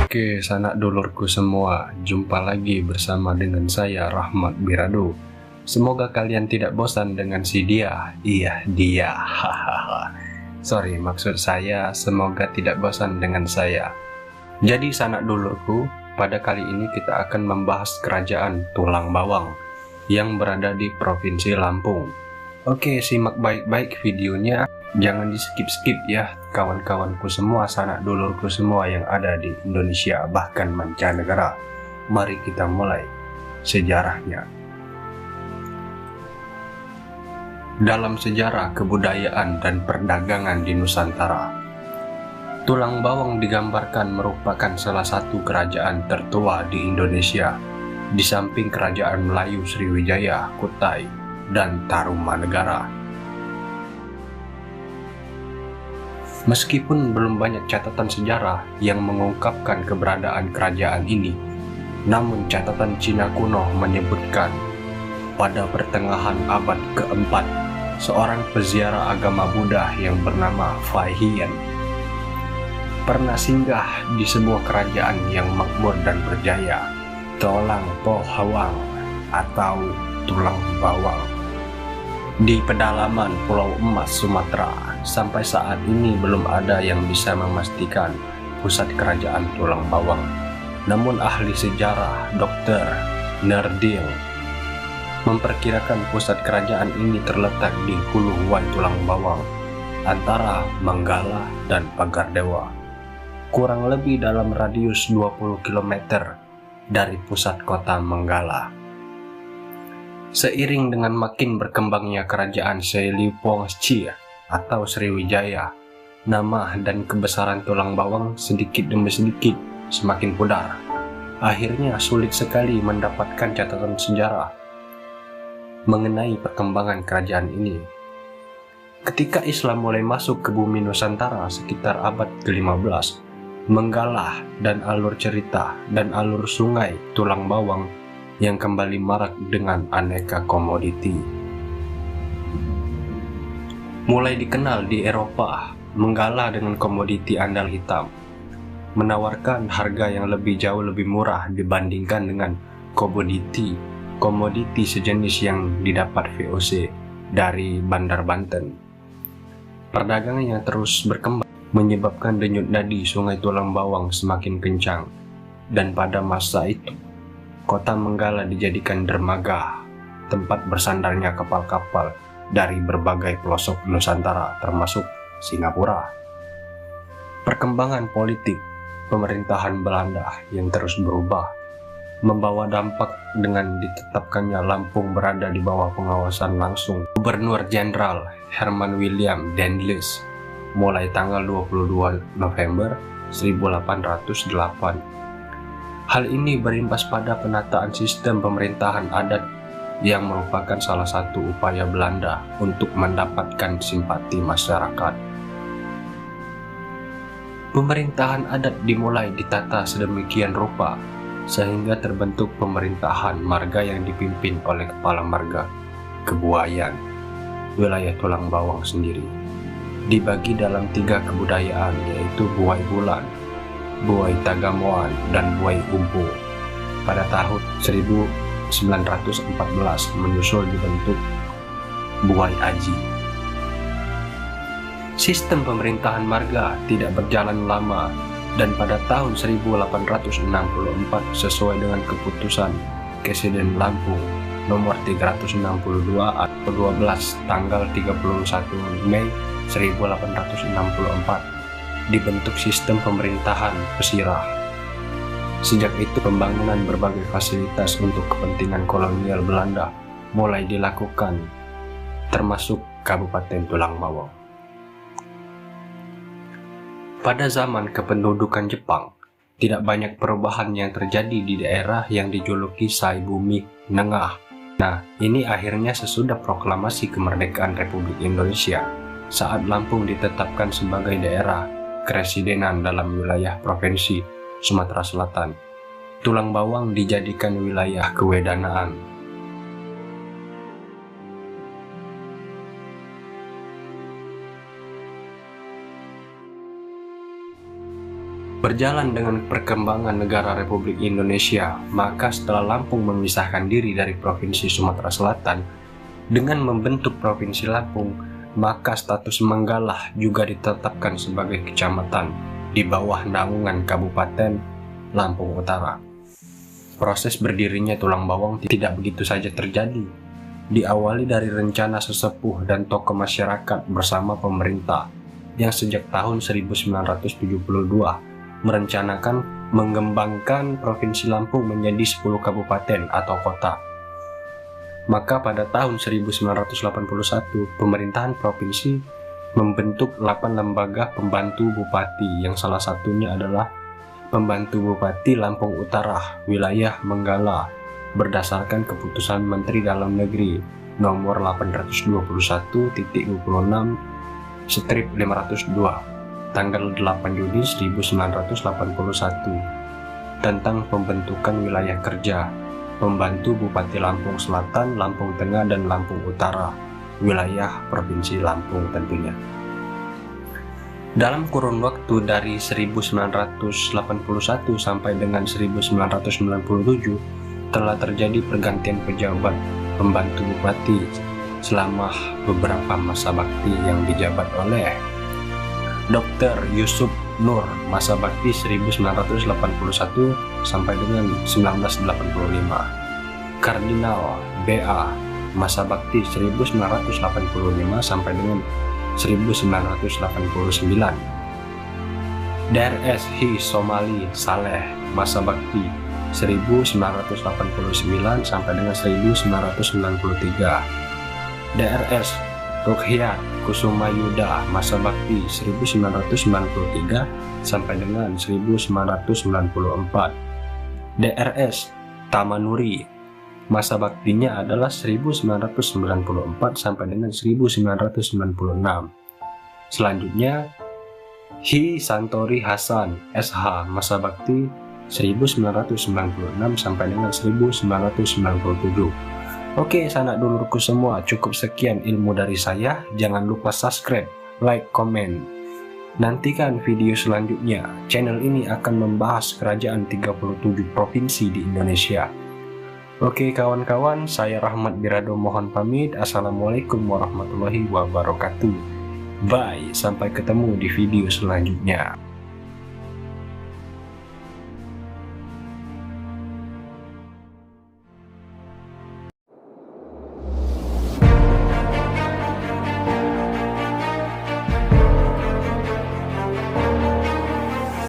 Oke, sanak dulurku semua, jumpa lagi bersama dengan saya Rahmat Birado. Semoga kalian tidak bosan dengan si dia. Iya, dia. Hahaha. Sorry, maksud saya semoga tidak bosan dengan saya. Jadi sanak dulurku, pada kali ini kita akan membahas kerajaan Tulang Bawang yang berada di Provinsi Lampung. Oke, simak baik-baik videonya. Jangan di-skip-skip ya, kawan-kawanku semua, sanak dulurku semua yang ada di Indonesia bahkan mancanegara. Mari kita mulai sejarahnya. Dalam sejarah kebudayaan dan perdagangan di Nusantara, Tulang Bawang digambarkan merupakan salah satu kerajaan tertua di Indonesia, di samping kerajaan Melayu Sriwijaya, Kutai, dan Tarumanegara. Meskipun belum banyak catatan sejarah yang mengungkapkan keberadaan kerajaan ini, namun catatan Cina kuno menyebutkan pada pertengahan abad keempat, seorang peziarah agama Buddha yang bernama Fai Hien pernah singgah di sebuah kerajaan yang makmur dan berjaya, Tulang Bawang atau Tulang Bawang, di pedalaman Pulau Emas, Sumatera. Sampai saat ini belum ada yang bisa memastikan pusat kerajaan Tulang Bawang. Namun ahli sejarah Dr. Nerding memperkirakan pusat kerajaan ini terletak di Hulu Huai Tulang Bawang, antara Manggala dan Pagardewa, kurang lebih dalam radius 20 km dari pusat kota Manggala. Seiring dengan makin berkembangnya kerajaan Seilipuangchi atau Sriwijaya, nama dan kebesaran Tulang Bawang sedikit demi sedikit semakin pudar. Akhirnya sulit sekali mendapatkan catatan sejarah mengenai perkembangan kerajaan ini. Ketika Islam mulai masuk ke bumi Nusantara sekitar abad ke-15, Manggala dan alur cerita dan alur sungai Tulang Bawang yang kembali marak dengan aneka komoditi. Mulai dikenal di Eropa, Manggala dengan komoditi andal hitam menawarkan harga yang jauh lebih murah dibandingkan dengan komoditi sejenis yang didapat VOC dari Bandar Banten. Perdagangan yang terus berkembang menyebabkan denyut nadi sungai Tulang Bawang semakin kencang, dan pada masa itu kota Manggala dijadikan dermaga, tempat bersandarnya kapal-kapal dari berbagai pelosok Nusantara termasuk Singapura. Perkembangan politik pemerintahan Belanda yang terus berubah membawa dampak dengan ditetapkannya Lampung berada di bawah pengawasan langsung Gubernur Jenderal Herman William Dendels mulai tanggal 22 November 1808. Hal ini berimbas pada penataan sistem pemerintahan adat yang merupakan salah satu upaya Belanda untuk mendapatkan simpati masyarakat. Pemerintahan adat dimulai ditata sedemikian rupa sehingga terbentuk pemerintahan marga yang dipimpin oleh kepala marga Kebuayan. Wilayah Tulang Bawang sendiri dibagi dalam 3 kebudayaan, yaitu Buai Bulan, Buai Tagamoan, dan Buai Umpu. Pada tahun 1914 menyusul dibentuk Buai Aji. Sistem pemerintahan marga tidak berjalan lama, dan pada tahun 1864 sesuai dengan keputusan Presiden Lampung nomor 362 atau 12 tanggal 31 Mei 1864 dibentuk sistem pemerintahan Pesirah. Sejak itu pembangunan berbagai fasilitas untuk kepentingan kolonial Belanda mulai dilakukan, termasuk Kabupaten Tulang Bawang. Pada zaman kependudukan Jepang, tidak banyak perubahan yang terjadi di daerah yang dijuluki Sai Bumi Nengah. Nah, ini akhirnya sesudah proklamasi kemerdekaan Republik Indonesia, saat Lampung ditetapkan sebagai daerah keresidenan dalam wilayah Provinsi Sumatera Selatan. Tulang Bawang dijadikan wilayah kewedanaan. Berjalan dengan perkembangan negara Republik Indonesia, maka setelah Lampung memisahkan diri dari Provinsi Sumatera Selatan dengan membentuk Provinsi Lampung, maka status Manggalah juga ditetapkan sebagai kecamatan di bawah naungan Kabupaten Lampung Utara. Proses berdirinya Tulang Bawang tidak begitu saja terjadi. Diawali dari rencana sesepuh dan tokoh masyarakat bersama pemerintah yang sejak tahun 1972 merencanakan mengembangkan Provinsi Lampung menjadi 10 kabupaten atau kota. Maka pada tahun 1981, pemerintahan provinsi membentuk 8 lembaga pembantu bupati yang salah satunya adalah Pembantu Bupati Lampung Utara, wilayah Menggala, berdasarkan keputusan Menteri Dalam Negeri nomor 821/26/502 tanggal 8 Juni 1981 tentang pembentukan wilayah kerja Pembantu Bupati Lampung Selatan, Lampung Tengah, dan Lampung Utara, wilayah Provinsi Lampung tentunya. Dalam kurun waktu dari 1981 sampai dengan 1997 telah terjadi pergantian pejabat pembantu bupati selama beberapa masa bakti yang dijabat oleh Dr. Yusuf Nur, masa bakti 1981 sampai dengan 1985. Kardinal B.A., masa bakti 1985 sampai dengan 1989. Drs. Hi Somali Saleh, masa bakti 1989 sampai dengan 1993. Drs. Rukyat Kusuma Yuda, masa bakti 1993 sampai dengan 1994. Drs. Tamanuri, masa baktinya adalah 1994 sampai dengan 1996. Selanjutnya, Hi Santori Hasan SH, masa bakti 1996 sampai dengan 1997. Oke, sanak dulurku semua, cukup sekian ilmu dari saya. Jangan lupa subscribe, like, komen. Nantikan video selanjutnya. Channel ini akan membahas kerajaan 37 provinsi di Indonesia. Oke kawan-kawan, saya Rahmat Birado mohon pamit. Assalamualaikum warahmatullahi wabarakatuh. Bye, sampai ketemu di video selanjutnya.